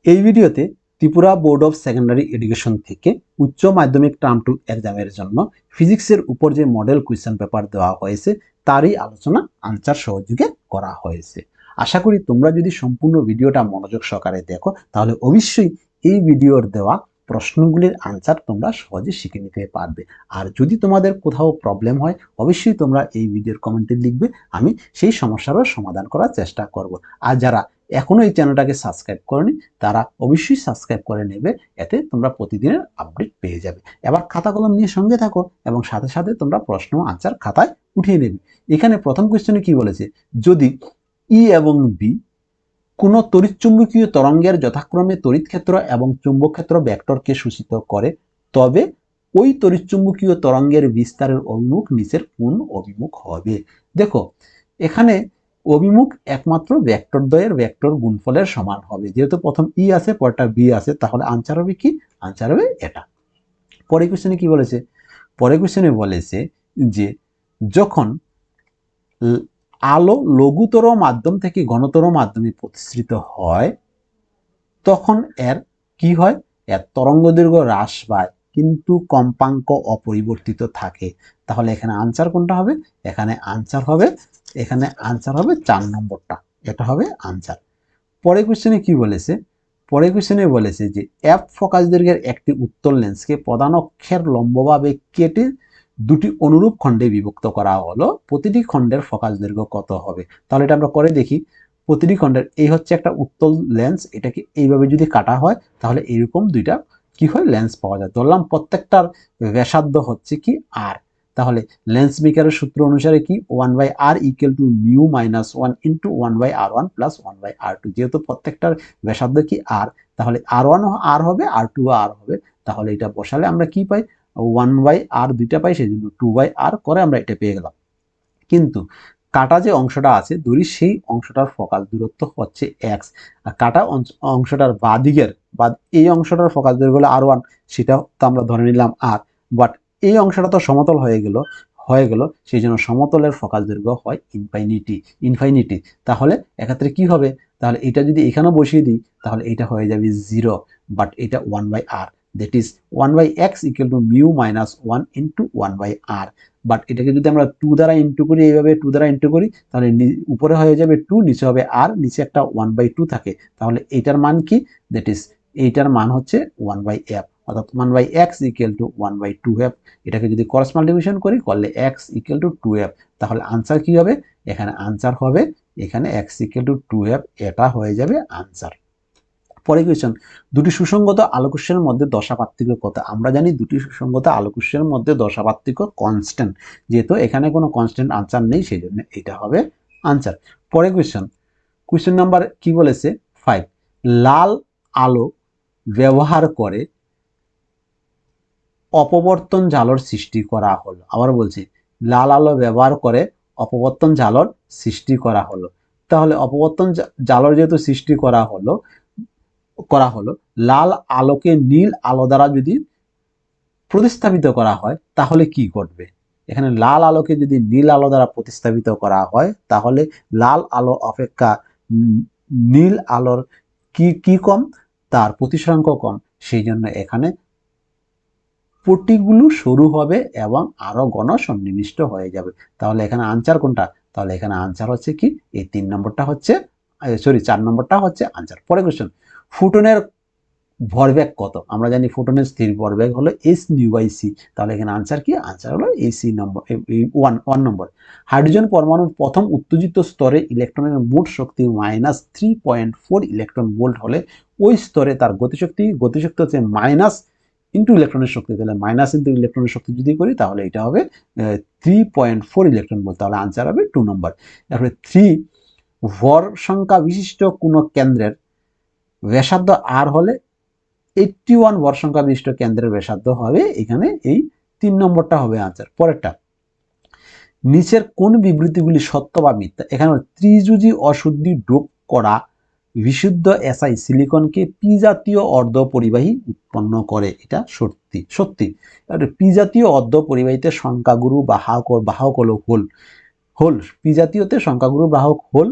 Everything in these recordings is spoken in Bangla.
এই ভিডিওতে Tripura board of secondary education থেকে উচ্চ মাধ্যমিক টার্ম 2 এক্সামের জন্য ফিজিক্সের উপর যে মডেল কোয়েশ্চেন পেপার দেওয়া হয়েছে তারই আলোচনা আনসার সহযোগে করা হয়েছে। আশা করি তোমরা যদি সম্পূর্ণ ভিডিওটা মনোযোগ সহকারে দেখো তাহলে অবশ্যই এই ভিডিওর দেওয়া প্রশ্নগুলির আনসার তোমরা সহজে শিখে নিতে পারবে। আর যদি তোমাদের কোথাও প্রবলেম হয় অবশ্যই তোমরা এই ভিডিওর কমেন্টে লিখবে, আমি সেই সমস্যারও সমাধান করার চেষ্টা করব। আর যারা এখনো এই চ্যানেলটাকে সাবস্ক্রাইব করনি তারা অবশ্যই সাবস্ক্রাইব করে নেবে, এতে তোমরা প্রতিদিনের আপডেট পেয়ে যাবে। এবার খাতা কলম নিয়ে সঙ্গে থাকো এবং সাথে সাথে তোমরা প্রশ্ন আনসার খাতায় উঠিয়ে নেবে। এখানে প্রথম কোয়েশ্চনে কি বলেছে, যদি ই এবং বি কোন তড়িৎচুম্বকীয় তরঙ্গের যথাক্রমে তড়িৎ ক্ষেত্র এবং চুম্বক ক্ষেত্র ভেক্টরকে সূচিত করে, তবে ওই তড়িৎচুম্বকীয় তরঙ্গের বিস্তারের অভিমুখ নিচের কোন অভিমুখ হবে। দেখো এখানে অভিমুখ একমাত্র ভেক্টর দ্বয়ের ভেক্টর গুণফলের সমান হবে। যেহেতু প্রথম ই আছে পরটা বি আছে, তাহলে আনসার হবে কি? আনসার হবে এটা। পরের কোশ্চেনে কি বলেছে? পরের কোশ্চেনে বলেছে যে যখন আলো লঘুতর মাধ্যম থেকে ঘনতর মাধ্যমে প্রতিসৃত হয় তখন এর কি হয়? এর তরঙ্গ দৈর্ঘ্য হ্রাস পায় কিন্তু কম্পাঙ্ক অপরিবর্তিত থাকে। তাহলে এখানে আনসার কোনটা হবে? এখানে আনসার হবে 4 নম্বরটা, এটা হবে আনসার। পরের কোশ্চেনে কি বলেছে? পরের কোশ্চেনে বলেছে যে এফ ফোকাস দৈর্ঘ্যের একটি উত্তল লেন্সকে প্রধান অক্ষের লম্বভাবে কেটে দুটি অনুরূপ খণ্ডে বিভক্ত করা হলো, প্রতিটি খণ্ডের ফোকাস দৈর্ঘ্য কত হবে? তাহলে এটা আমরা করে দেখি। প্রতিটি খণ্ডের, এই হচ্ছে একটা উত্তল লেন্স, এটাকে এইভাবে যদি কাটা হয় তাহলে এরকম দুইটা কি হয়? লেন্স পাওয়া যায়। ধরলাম প্রত্যেকটার ব্যাসার্ধ হচ্ছে কি আর, তাহলে লেন্স মেকারের সূত্র অনুসারে কি 1/r equal to mu minus 1 into 1/r1 plus 1/r2। যেহেতু প্রত্যেকটার ব্যাসার্ধ কি আর, তাহলে r1 আর হবে, r2 আর হবে। তাহলে এটা বসালে আমরা কি পাই? 1/r দুইটা পাই, সেই জন্য 2/r করে আমরা এটা পেয়ে গেলাম। কিন্তু কাটা যে অংশটা আছে ধরি সেই অংশটার ফোকাস দূরত্ব হচ্ছে x, আর কাটা অংশটার বাদিকের বা এই অংশটার ফোকাস দূরত্ব হলো r1, সেটা তো আমরা ধরে নিলাম r, বাট এই অংশটা তো সমতল হয়ে গেল, সেই জন্য সমতলের ফোকাস দৈর্ঘ্য হয় ইনফাইনিটি। তাহলে এক্ষেত্রে কি হবে? তাহলে এটা যদি এখানে বসিয়ে দিই তাহলে এটা হয়ে যাবে 0, বাট এটা 1/r, that is 1/x equal to mu minus 1 into 1/r। But এটাকে যদি আমরা 2 দ্বারা ইন্টু করি, এইভাবে 2 দ্বারা ইন্টু করি, তাহলে উপরে হয়ে যাবে 2, নিচে হবে r, নিচে একটা 1/2 থাকে। তাহলে এইটার মান কি? দ্যাট ইজ এইটার মান হচ্ছে 1/f, অর্থাৎ 1/x ইকুয়াল টু 1/2f। এটাকে যদি ক্রস মাল্টিপ্লিকেশন করি করলে x ইকুয়াল টু 2f, তাহলে আনসার কি হবে? এখানে আনসার হবে এখানে x ইকুয়াল টু 2f, এটা হয়ে যাবে আনসার। পরের কোয়েশ্চন, দুটি সুসংগত আলোকস্যের মধ্যে দশা পার্থক্য কত? আমরা জানি দুটি সুসংগত আলোকস্যের মধ্যে দশা পার্থক্য কনস্ট্যান্ট, যেহেতু এখানে কোনো কনস্ট্যান্ট আনসার নেই সেই জন্য এটা হবে আনসার। পরের কোয়েশ্চন নাম্বার কি বলেছে? 5, লাল আলো ব্যবহার করে অপবর্তন জালর সৃষ্টি করা হলো। আবার বলছি, লাল আলো ব্যবহার করে অপবর্তন জালর সৃষ্টি করা হলো। তাহলে অপবর্তন জালর যেহেতু সৃষ্টি করা হলো, লাল আলোকে নীল আলো দ্বারা যদি প্রতিস্থাপিত করা হয় তাহলে কি ঘটবে? এখানে লাল আলোকে যদি নীল আলো দ্বারা প্রতিস্থাপিত করা হয় তাহলে লাল আলো অপেক্ষা নীল আলোর কি কম? তার প্রতিসরাঙ্ক কম, সেই জন্য এখানে পটিগুলো সরু হবে এবং আরো ঘন সন্নিবিষ্ট হয়ে যাবে। তাহলে এখানে আনসার কোনটা? তাহলে এখানে আনসার হচ্ছে কি? এই 3 নম্বরটা হচ্ছে, 4 নম্বরটা হচ্ছে আনসার। পরের কোশ্চেন, ফোটনের ভরবেগ কত? আমরা জানি ফোটনের স্থির ভরবেগ হলো h নিউ বাই c। তাহলে এখানে আনসার কি? আনসার হলো এই c নম্বর, 1 নম্বর। হাইড্রোজেন পরমাণুর প্রথম উত্তেজিত স্তরে ইলেকট্রনের মোট শক্তি -3.4 ইলেকট্রন ভোল্ট হলে ওই স্তরে তার গতিশক্তি হচ্ছে মাইনাস ইন্টু ইলেকট্রনের শক্তি, তাহলে মাইনাস ইন্টু ইলেকট্রনের শক্তি যদি করি তাহলে এটা হবে 3.4 ইলেকট্রন ভোল্ট, তাহলে আনসার হবে 2 নম্বর। তারপরে 3, ভর সংখ্যা বিশিষ্ট কোন কেন্দ্রের ব্যাসার্ধ r হলে 81 ভর সংখ্যা বিশিষ্ট কেন্দ্রের ব্যাসার্ধ হবে, এখানে এই 3 নম্বরটা হবে আনসার। পরেরটা, নিচের কোন বিবৃতিগুলি সত্য বা মিথ্যা? এখানে ত্রিযুজি অশুদ্ধি ডোপ করা বিশুদ্ধ এসআই সিলিকনকে পি জাতীয় অর্ধ পরিবাহী উৎপন্ন করে, এটা সত্যি। পি জাতীয় অর্ধ পরিবাহীতে সংখ্যাগুরু বাহক হলো হোল, পি জাতীয়তে সংখ্যাগুরু বাহক হোল,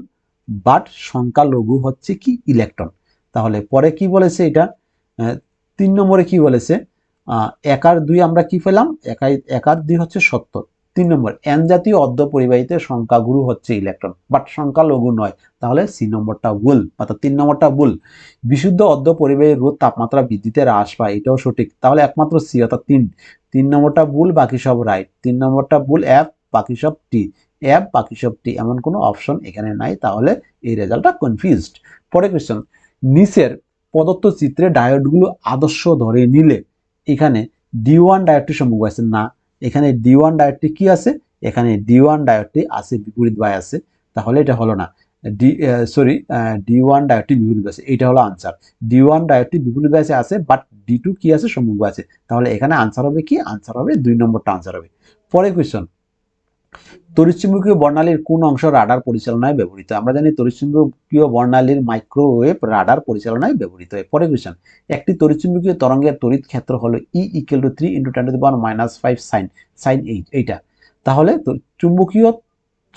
বাট সংখ্যালঘু হচ্ছে কি? ইলেকট্রন। তাহলে পরে কি বলেছে এটা 3 নম্বরে কি বলেছে 1 আর 2 আমরা কি পেলাম 1 আর 2 হচ্ছে সত্য। 3 নম্বর এন জাতীয় অর্ধ পরিবাহীতে সংখ্যাগুরু হচ্ছে ইলেকট্রন বাট সংখ্যালঘু নয়, তাহলে সি নম্বরটা ভুল, অর্থাৎ 3 নম্বরটা ভুল। বিশুদ্ধ অর্ধ পরিবাহীর রোধ তাপমাত্রা বৃদ্ধিতে হ্রাস পায়, এটাও সঠিক, তাহলে একমাত্র সি অর্থাৎ 3 নম্বরটা ভুল, বাকি সব রাইট। 3 নম্বরটা ভুল, এফ, বাকি সব টি, এফ বাকি সব টি, এমন কোনো অপশন এখানে নাই, তাহলে এই রেজাল্টটা কনফিউজড। পরে কোয়েশ্চেন, নিচের প্রদত্ত চিত্রে ডায়োডগুলো আদর্শ ধরে নিলে এখানে D1 ডায়োডটি সম্মুখ আছে না, এখানে D1 ডায়োডটি কি আছে, এখানে D1 ডায়োডটি আছে বিপরীত বায়াসে, তাহলে এটা হলো না। D1 ডায়োডটি বিপরীত বায়াসে, এটা হলো আনসার। D1 ডায়োডটি বিপরীত বায়াসে আছে বাট D2 কি আছে, সম্মুখ বায়াসে, তাহলে এখানে আনসার হবে কি, আনসার হবে 2 নম্বরটা আনসার হবে। পরে কোয়েশ্চন, তড়িৎচুম্বকীয় বর্ণালীর কোন অংশ রাডার পরিচালনায় ব্যবহৃত? আমরা জানি তড়িৎচুম্বকীয় বর্ণালীর মাইক্রোওয়েভ রাডার পরিচালনায় ব্যবহৃত হয়। পরে কোয়েশ্চন, একটি তড়িৎচুম্বকীয় তরঙ্গের তড়িৎ ক্ষেত্র হলো E = 3 × 10⁻⁵ sin 8, এইটা। তাহলে চুম্বকীয়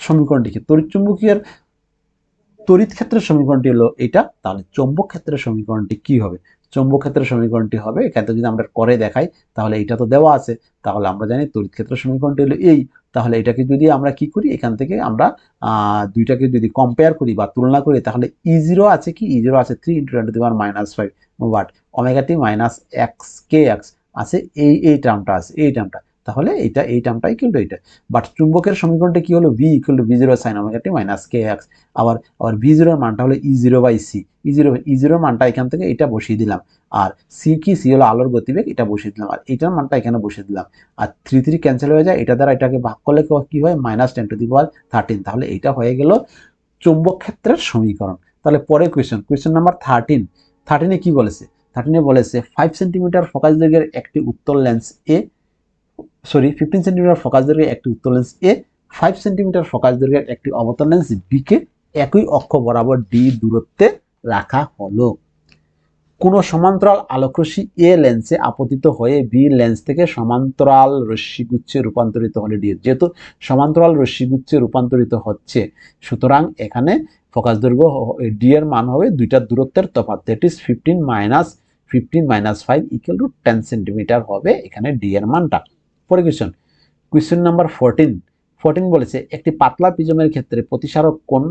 সমীকরণটি কি, তড়িৎচুম্বকীয় তড়িৎ ক্ষেত্রের সমীকরণটি হলো এটা, তাহলে চৌম্বক ক্ষেত্রের সমীকরণটি কি হবে, চৌম্বক ক্ষেত্রের সমীকরণটি হবে, এখানে যদি আমরা করে দেখাই তাহলে এটা তো দেওয়া আছে, তাহলে আমরা জানি তড়িৎ ক্ষেত্রের সমীকরণটি হলো এই, তাহলে এটাকে যদি আমরা কি করি, এখান থেকে আমরা দুইটাকে যদি কম্পেয়ার করি বা তুলনা করি, তাহলে E0 আছে কি, E0 আছে 3 × 10⁻⁵ watt, omega t minus x কে এক্স আছে, এই টার্মটা আছে, এই টার্মটা, তাহলে এই টার্মটাই কিন্তু এটা। বাট চুম্বকের সমীকরণটা কি হলো, V = V0 sin ω t minus কে এক্স, আবার V0 এর মানটা হলো E0/c, E0 এর মানটা এখান থেকে এটা বসিয়ে দিলাম, আর সি কি, সি হলো আলোর গতিবেগ, এটা বসিয়ে দিলাম, আর এটার মানটা এখানে বসিয়ে দিলাম, আর 3 ক্যান্সেল হয়ে যায়, এটা দ্বারা এটাকে ভাগ করলে কি হয়, -10⁻13, তাহলে এটা হয়ে গেল চৌম্বক ক্ষেত্রের সমীকরণ। তাহলে পরে কোয়েশ্চন নাম্বার 13 কি বলেছে, 13 বলেছে 5 সেন্টিমিটার ফোকাস দৈর্ঘ্যের একটি উত্তল লেন্স এ, 15 সেন্টিমিটার ফোকাস দৈর্ঘ্যের একটি উত্তল লেন্স এ 5 সেন্টিমিটার ফোকাস দৈর্ঘ্যের একটি অবতল লেন্স বি কে একই অক্ষ বরাবর ডি দূরত্বে রাখা হলো। কোন সমান্তরাল আলোকরশ্মি এ লেন্সে আপতিত হয়ে বি লেন্স থেকে সমান্তরাল রশ্মিগুচ্ছে রূপান্তরিত হলে ডি, যেহেতু সমান্তরাল রশ্মিগুচ্ছে রূপান্তরিত হচ্ছে, সুতরাং এখানে ফোকাস দৈর্ঘ্য ডি এর মান হবে দুইটার দূরত্বের তফাৎ, দ্যাট ইজ 15 - 5 = 10 সেন্টিমিটার হবে এখানে ডি এর মানটা। পরে কোয়েশ্চন নাম্বার 14 বলেছে একটি পাতলা প্রিজমের ক্ষেত্রে প্রতিসারক কোণ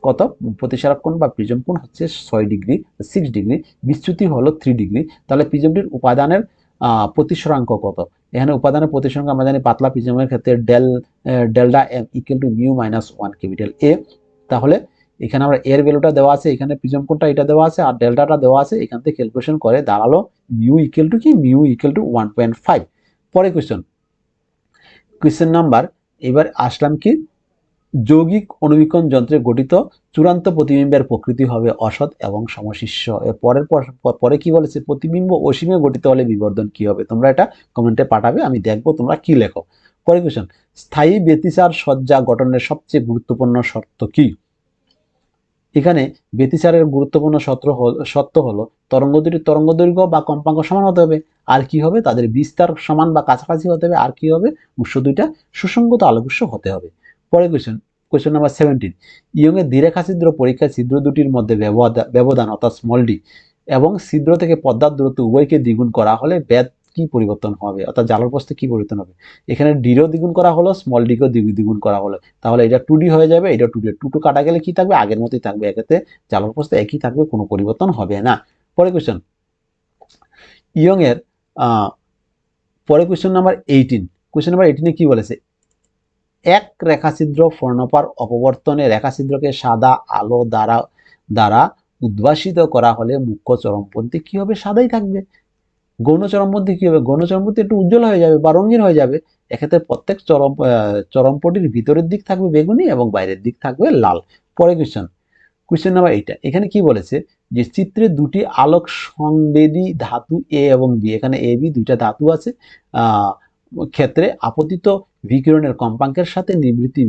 কত, প্রতিসারক কোণ বা প্রিজম কোণ হচ্ছে 6 ডিগ্রি, বিচ্যুতি হলো 3 ডিগ্রি, তাহলে প্রিজমটির উপাদানের প্রতিসরাঙ্ক কত, এখানে উপাদানের প্রতিসরাঙ্ক আমরা জানি পাতলা প্রিজমের ক্ষেত্রে ডেল্টা এম = μ-1 ক্যাপিটাল এ, তাহলে এখানে আমরা এর ভ্যালুটা দেওয়া আছে, এখানে প্রিজম কোণটা এটা দেওয়া আছে, আর ডেল্টাটা দেওয়া আছে, এখান থেকে ক্যালকুলেশন করে দাঁড়ালো μ = 1.5। পরে কোয়েশ্চেন নাম্বার, এবার আসলাম কি, যৌগিক অণুবীক্ষণ যন্ত্রে গঠিত চূড়ান্ত প্রতিবিম্বের প্রকৃতি হবে অসৎ এবং সমশিষ্য। পরে কি বলেছে, প্রতিবিম্ব অসীমে গঠিত হলে বিবর্ধন কি হবে, তোমরা এটা কমেন্টে পাঠাবে, আমি দেখবো তোমরা কি লেখো। পরে স্থায়ী ব্যতিচার সজ্জা গঠনের সবচেয়ে গুরুত্বপূর্ণ শর্ত কি, এখানে ব্যতিচারের গুরুত্বপূর্ণ শর্ত হলো তরঙ্গ দুটির তরঙ্গ দৈর্ঘ্য বা কম্পাঙ্ক সমান হতে হবে, আর কি হবে, তাদের বিস্তার সমান বা কাছাকাছি হতে হবে, আর কি হবে, উৎস দুইটা সুসংগত আলোক উৎস হতে হবে। পরে কোয়েশ্চন নাম্বার 17, ইয়ং এর দ্বিরেখা ছিদ্র পরীক্ষায় ছিদ্র দুটির মধ্যে ব্যবধান অর্থাৎ স্মল ডি এবং ছিদ্র থেকে পর্দার দূরত্ব উভয়কে দ্বিগুণ করা হলে ব্যাদ কি পরিবর্তন হবে, অর্থাৎ জালোর প্রস্থে কি পরিবর্তন হবে, এখানে ডিরও দ্বিগুণ করা হলো, স্মল ডিকেও দ্বিগুণ করা হলো, তাহলে এটা 2D হয়ে যাবে, এটা 2D, 2 কাটা গেলে কি থাকবে, আগের মতোই থাকবে, এক্ষেত্রে জালোর প্রস্থে একই থাকবে, কোনো পরিবর্তন হবে না। পরে ইয়ং এর কোয়েশ্চন নাম্বার 18 কি বলেছে, এক রেখাছিদ্র ফর্ণপার অপবর্তনে রেখাছিদ্রকে সাদা আলো দ্বারা উদ্ভাসিত করা হলে মুখ্য চরমপন্থী কি হবে, সাদাই থাকবে। গৌণ চরমপন্থী কি হবে, গৌণ চরমপন্থী একটু উজ্জ্বল হয়ে যাবে বা রঙিন হয়ে যাবে, এক্ষেত্রে প্রত্যেক চরমপটির ভিতরের দিক থাকবে বেগুনি এবং বাইরের দিক থাকবে লাল। পরে কোয়েশ্চন নাম্বার 8, এখানে কি বলেছে যে চিত্রে দুটি আলোক সংবেদী ধাতু এ এবং বি, এখানে এ বি দুইটা ধাতু আছে, ক্ষেত্রে আপতিত বিকিরণের কম্পাঙ্কের সাথে নিবৃত্তি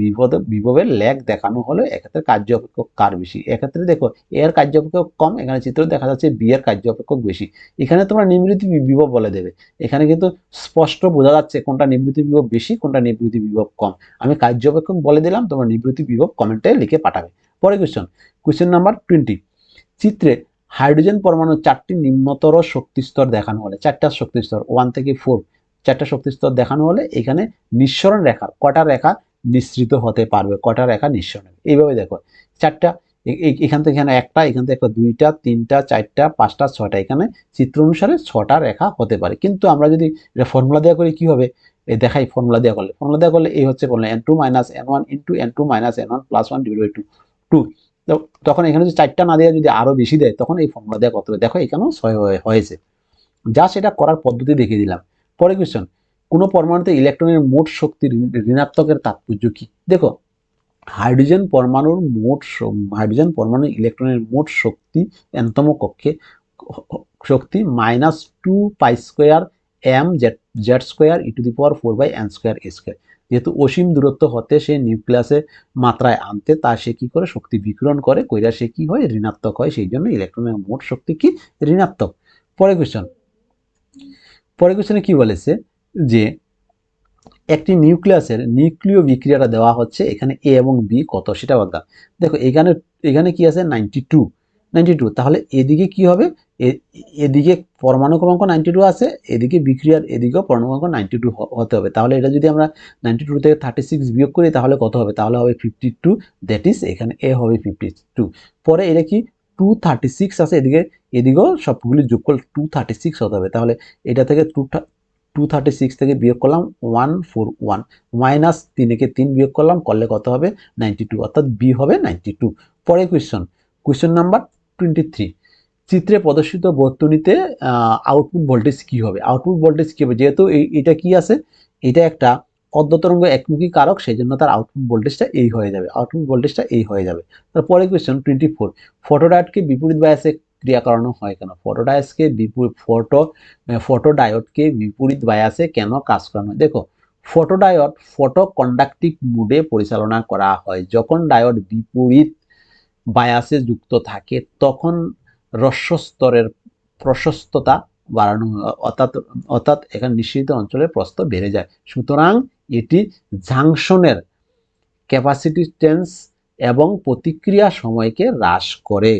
বিভবের ল্যাগ দেখানো হলো, এক্ষেত্রে কার্য অপেক্ষক কার বেশি, এক্ষেত্রে দেখো এ এর কার্য অপেক্ষক কম, এখানে চিত্র দেখা যাচ্ছে বি এর কার্য অপেক্ষক বেশি, এখানে তোমরা নিবৃত্তি বিভব বলে দেবে, এখানে কিন্তু স্পষ্ট বোঝা যাচ্ছে কোনটা নিবৃত্তি বিভব বেশি কোনটা নিবৃত্তি বিভব কম, আমি কার্য অপেক্ষক বলে দিলাম, তোমরা নিবৃত্তি বিভব কমেন্টে লিখে পাঠাবে। পরে কোয়েশ্চন নাম্বার 20, চিত্রে হাইড্রোজেন পরমাণুর 4টি নিম্নতর শক্তি স্তর দেখানো হলে, 4টা শক্তি স্তর 1 থেকে 4, 4টা শক্তি স্তর দেখানো হলে এখানে নিঃসরণ রেখার কটা রেখা নিঃসৃত হতে পারবে, কটা রেখা নিঃসরণ। এইভাবে দেখো 4টা, এখান থেকে এখানে একটা, এখান থেকে একটা, 2টা, 3টা, 4টা, 5টা, 6টা, এখানে চিত্র অনুসারে 6টা রেখা হতে পারে। কিন্তু আমরা যদি এটা ফর্মুলা দেওয়া করি কি হবে, দেখাই ফর্মুলা দেওয়া করলে এই হচ্ছে বললাম n2 - n1 * n2 - n1 + 1 / 2। তখন এখানে যদি 4টা না দেওয়া, যদি আরো বেশি দেয়, তখন এই ফর্মুলা দেওয়া কত হবে। দেখো এখানেও 6 হয়েছে, যা সেটা করার পদ্ধতি দেখিয়ে দিলাম। পরে কোয়েশ্চন, কোন পরমাণুতে ইলেকট্রনের মোট শক্তি ঋণাত্মকের তাৎপর্য কি। দেখো হাইড্রোজেন পরমাণু ইলেকট্রনের মোট শক্তি nতম কক্ষে শক্তি -2π² mz² e⁴ n²a²। যেহেতু অসীম দূরত্ব হতে সে নিউক্লিয়াসে মাত্রায় আনতে, তা সে কি করে শক্তি বিকিরণ করে, কইরা সে কি হয়, ঋণাত্মক হয়। সেই জন্য ইলেকট্রনের মোট শক্তি কি, ঋণাত্মক। পরে কোয়েশ্চনে কি বলেছে যে একটি নিউক্লিয়াসের নিউক্লিয় বিক্রিয়াটা দেওয়া হচ্ছে, এখানে এ এবং বি কত সেটা বলতাম। দেখো এখানে কি আছে, 92, তাহলে এদিকে কি হবে, এদিকে পরমাণু ক্রমাঙ্ক 92 আছে, এদিকে বিক্রিয়ার এদিকেও পরমাণু ক্রমাঙ্ক 92 হতে হবে। তাহলে এটা যদি আমরা 92 থেকে 36 বিয়োগ করি তাহলে কত হবে, তাহলে হবে 52, দ্যাট ইজ এখানে এ হবে 52। পরে এটা কি 236 আছে, এদিকেও সবগুলি যোগ করলে 236 হতে হবে। তাহলে এটা থেকে 236 থেকে বিয়োগ করলাম 141, মাইনাস 3 কে 3 বিয়োগ করলে কত হবে, 92, অর্থাৎ বি হবে 92। পরে কোয়েশ্চন নাম্বার 23, চিত্রে প্রদর্শিত বর্তনীতে আউটপুট ভোল্টেজ কি হবে। আউটপুট ভোল্টেজ কি হবে, যেহেতু এটা কি আছে, এটা একটা অর্ধতরঙ্গ একমুখী কারক, সেই জন্য তার আউটপুট ভোল্টেজটা এই হয়ে যাবে। তারপরে কোয়েশ্চন 24, ফটোডায়োডকে বিপরীত বায়াসে ক্রিয়া করানো হয় কেন। ফটোডায়োডকে বিপরীত বায়াসে কেন কাজ করানো হয়। দেখো ফটোডায়োড ফটো কন্ডাক্টিভ মোডে পরিচালনা করা হয়। যখন ডায়োড বিপরীত বায়াসে যুক্ত থাকে তখন রস্য স্তরের প্রশস্ততা বাড়ানো হয়, অর্থাৎ এখানে নিঃসৃত অঞ্চলের প্রস্থ বেড়ে যায়। সুতরাং এটি জাংশনের ক্যাপাসিটেন্স এবং প্রতিক্রিয়া সময়কে হ্রাস করে।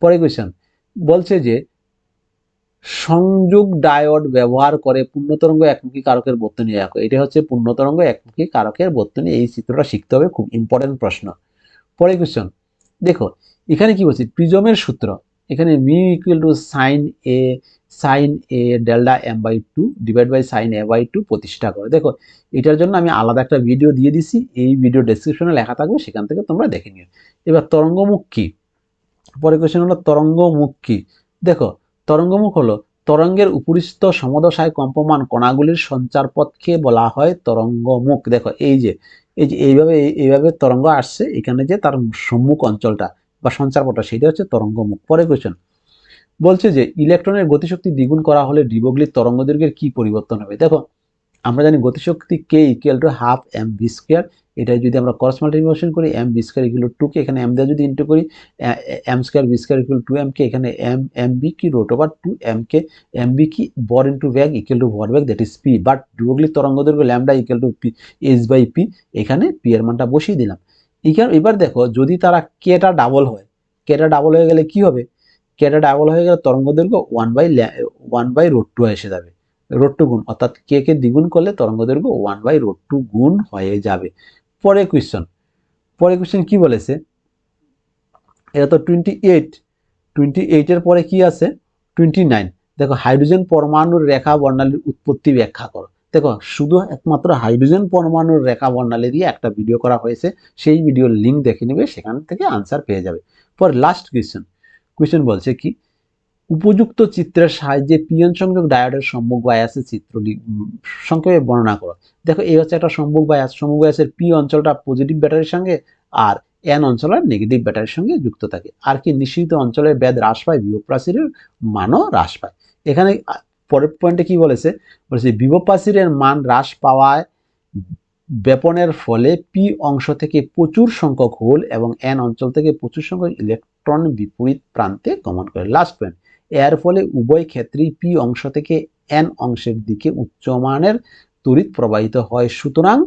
পরে কোয়েশ্চন বলছে যে সংযোগ ডায়োড ব্যবহার করে পূর্ণতরঙ্গ একমুখী কারকের বর্তনী আঁকো। এটা হচ্ছে পূর্ণতরঙ্গ একমুখী কারকের বর্তনী, এই চিত্রটা শিখতে হবে, খুব ইম্পর্টেন্ট প্রশ্ন। পরে কোয়েশ্চন দেখো এখানে কি বলছি, প্রিজমের সূত্র, এখানে মি equal to sine A delta m/2 divide by sine a/2 প্রতিষ্ঠা করে। দেখো এটার জন্য আমি আলাদা একটা ভিডিও দিয়ে দিছি, এই ভিডিও ডেসক্রিপশনে লেখা থাকবে, সেখান থেকে তোমরা দেখে নিও। এবার তরঙ্গমুখ কি, পরে কোয়েশ্চেন হলো তরঙ্গমুখ কি। দেখো তরঙ্গমুখ হলো তরঙ্গের উপরিস্থ সমদশায় কম্পমান কণাগুলির সঞ্চারপথকে বলা হয় তরঙ্গমুখ। দেখো এইভাবে তরঙ্গ আসছে, এখানে যে তার সম্মুখ অঞ্চলটা বা সঞ্চারপথটা সেটা হচ্ছে তরঙ্গমুখ। পরে কোয়েশ্চেন বলছে যে ইলেকট্রনের গতিশক্তি দ্বিগুণ করা হলে ডিবগলির তরঙ্গ দৈর্ঘ্যের কি পরিবর্তন হবে। দেখো আমরা জানি গতিশক্তি k equal to half mv², এটা যদি আমরা ক্রস মাল্টিপ্লিকেশন করি mv² ইকুয়াল টু 2k, এখানে m দিয়ে যদি ইনটু করি m² v² equal to 2mk, এখানে mv কি রুট ওভার 2mk, mv কি বর ইনটু ব্যাগ ইকুয়াল টু ভর ব্যাগ, দ্যাট ইজ p, বাট ডিবগলির তরঙ্গ দৈর্ঘ্য ল্যামডা ইকুয়াল টু h/p, এখানে p এর মানটা বসিয়ে দিলাম। এবার দেখো যদি তারা kটা ডাবল হয়, kটা ডাবল হয়ে গেলে কি হবে, kটা ডাবল হয়ে গেলে তরঙ্গ দৈর্ঘ্য 1/√2 এসে যাবে, √2 গুণ, অর্থাৎ কে দ্বিগুণ করলে তরঙ্গ দৈর্ঘ্য 1/√2 গুণ হয়ে যাবে। পরে কোয়েশ্চেন কি বলেছে, এটা তো 28 এর পরে কি আছে 29। দেখো হাইড্রোজেন পরমাণুর রেখা বর্ণালীর উৎপত্তি ব্যাখ্যা করো। দেখো শুধু একমাত্র হাইড্রোজেন পরমাণুর রেখা বর্ণালী দিয়ে একটা ভিডিও করা হয়েছে, সেই ভিডিওর লিঙ্ক দেখে নেবে, সেখান থেকে আনসার পেয়ে যাবে। পরে লাস্ট কোয়েশ্চেন বলছে কি, উপযুক্ত চিত্রের সাহায্যে পিএন সংযোগ ডায়োডের সম্মুখ বায়াসের চিত্রটি সংক্ষেপে বর্ণনা করো। দেখো এই হচ্ছে একটা সম্মুখ বায়াসের পি অঞ্চলটা পজিটিভ ব্যাটারির সঙ্গে আর এন অঞ্চলের নেগেটিভ ব্যাটারির সঙ্গে যুক্ত থাকে। আর কি নিশ্চিত অঞ্চলের ব্যাদ হ্রাস পায়, বিভব প্রাচীরের মানও হ্রাস পায়। এখানে পরের পয়েন্টে কি বলেছে, বিভব প্রাচীরের মান হ্রাস পাওয়ায় ব্যাপনের ফলে পি অংশ থেকে প্রচুর সংখ্যক হোল এবং এন অঞ্চল থেকে প্রচুর সংখ্যক ইলেকট্রন বিপরীত প্রান্তে গমন করে। লাস্ট পয়েন্ট, এর ফলে উভয় ক্ষেত্রেই পি অংশ থেকে এন অংশের দিকে উচ্চমানের তড়িৎ প্রবাহিত হয়। সুতরাং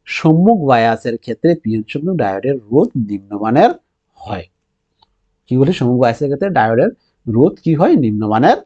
সম্মুখ বায়াসের ক্ষেত্রে পিএন সংযোগ ডায়োডের রোধ নিম্নমানের হয়। কি বলি, সমবায় ক্ষেত্রে ডায়োডের রোধ কি হয়, নিম্নমানের